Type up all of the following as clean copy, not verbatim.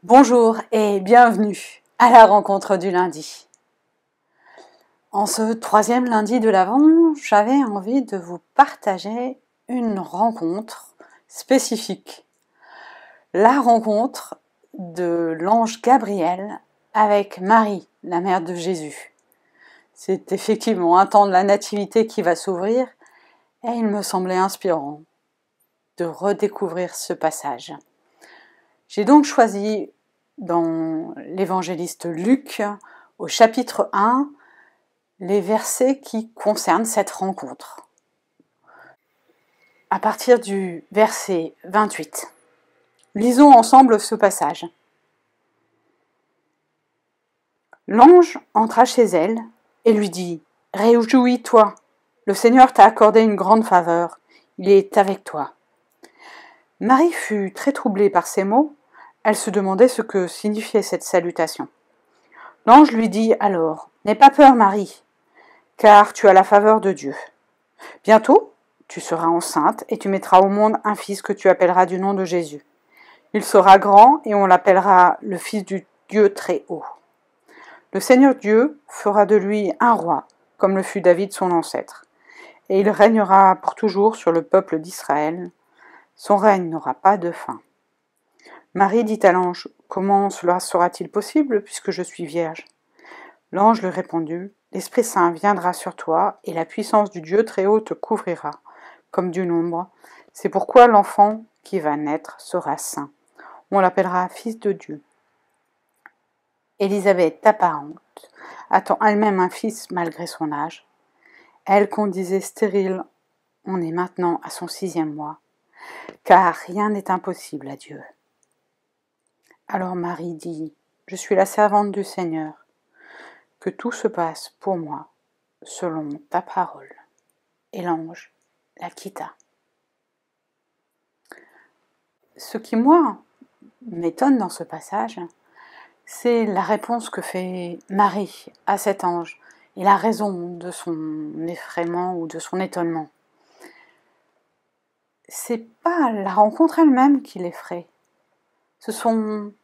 Bonjour et bienvenue à la rencontre du lundi. En ce troisième lundi de l'Avent, j'avais envie de vous partager une rencontre spécifique. La rencontre de l'ange Gabriel avec Marie, la mère de Jésus. C'est effectivement un temps de la nativité qui va s'ouvrir et il me semblait inspirant de redécouvrir ce passage. J'ai donc choisi dans l'évangéliste Luc, au chapitre 1, les versets qui concernent cette rencontre. À partir du verset 28. Lisons ensemble ce passage. L'ange entra chez elle et lui dit « Réjouis-toi, le Seigneur t'a accordé une grande faveur, il est avec toi. » Marie fut très troublée par ces mots. Elle se demandait ce que signifiait cette salutation. L'ange lui dit alors « N'aie pas peur, Marie, car tu as la faveur de Dieu. Bientôt, tu seras enceinte et tu mettras au monde un fils que tu appelleras du nom de Jésus. Il sera grand et on l'appellera le Fils du Dieu très haut. Le Seigneur Dieu fera de lui un roi, comme le fut David son ancêtre, et il régnera pour toujours sur le peuple d'Israël. Son règne n'aura pas de fin. » Marie dit à l'ange « Comment cela sera-t-il possible puisque je suis vierge ?» L'ange lui répondit « L'Esprit Saint viendra sur toi et la puissance du Dieu très haut te couvrira, comme d'une ombre. C'est pourquoi l'enfant qui va naître sera saint. On l'appellera Fils de Dieu. » Élisabeth, ta parente, attend elle-même un fils malgré son âge. Elle qu'on disait stérile, on est maintenant à son 6e mois, car rien n'est impossible à Dieu. Alors Marie dit « Je suis la servante du Seigneur, que tout se passe pour moi selon ta parole. » Et l'ange la quitta. Ce qui, moi, m'étonne dans ce passage, c'est la réponse que fait Marie à cet ange et la raison de son effraiement ou de son étonnement. C'est pas la rencontre elle-même qui l'effraie. Ce sont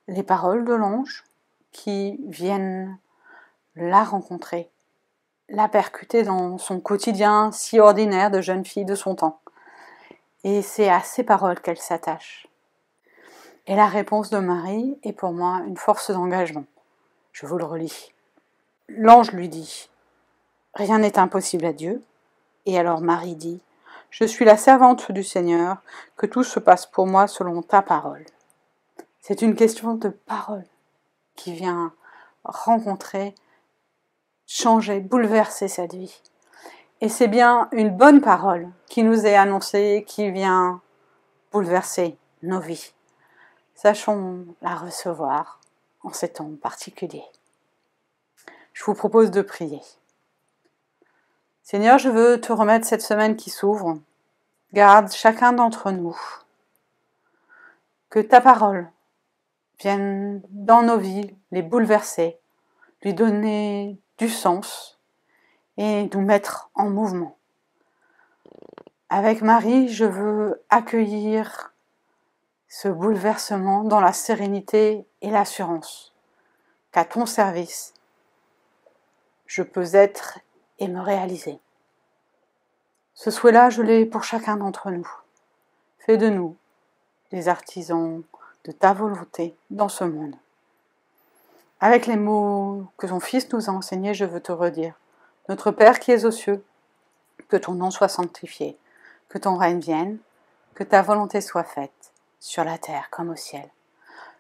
les paroles de l'ange qui viennent la rencontrer, la percuter dans son quotidien si ordinaire de jeune fille de son temps. Et c'est à ces paroles qu'elle s'attache. Et la réponse de Marie est pour moi une force d'engagement. Je vous le relis. L'ange lui dit « Rien n'est impossible à Dieu. » Et alors Marie dit « Je suis la servante du Seigneur, que tout se passe pour moi selon ta parole. » C'est une question de parole qui vient rencontrer, changer, bouleverser cette vie. Et c'est bien une bonne parole qui nous est annoncée, qui vient bouleverser nos vies. Sachons la recevoir en ces temps particuliers. Je vous propose de prier. Seigneur, je veux te remettre cette semaine qui s'ouvre. Garde chacun d'entre nous. Que ta parole vienne dans nos vies, les bouleverser, lui donner du sens et nous mettre en mouvement. Avec Marie, je veux accueillir ce bouleversement dans la sérénité et l'assurance qu'à ton service, je peux être et me réaliser. Ce souhait-là, je l'ai pour chacun d'entre nous. Fais de nous des artisans de ta volonté dans ce monde. Avec les mots que ton Fils nous a enseignés, je veux te redire. Notre Père qui es aux cieux, que ton nom soit sanctifié, que ton règne vienne, que ta volonté soit faite, sur la terre comme au ciel.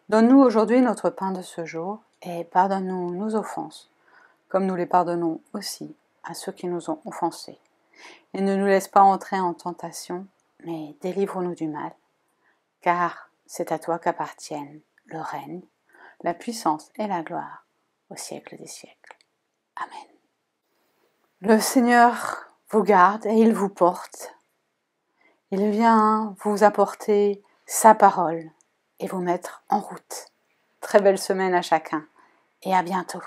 Donne-nous aujourd'hui notre pain de ce jour, et pardonne-nous nos offenses, comme nous les pardonnons aussi à ceux qui nous ont offensés. Et ne nous laisse pas entrer en tentation, mais délivre-nous du mal, car c'est à toi qu'appartiennent le règne, la puissance et la gloire au siècle des siècles. Amen. Le Seigneur vous garde et il vous porte. Il vient vous apporter sa parole et vous mettre en route. Très belle semaine à chacun et à bientôt.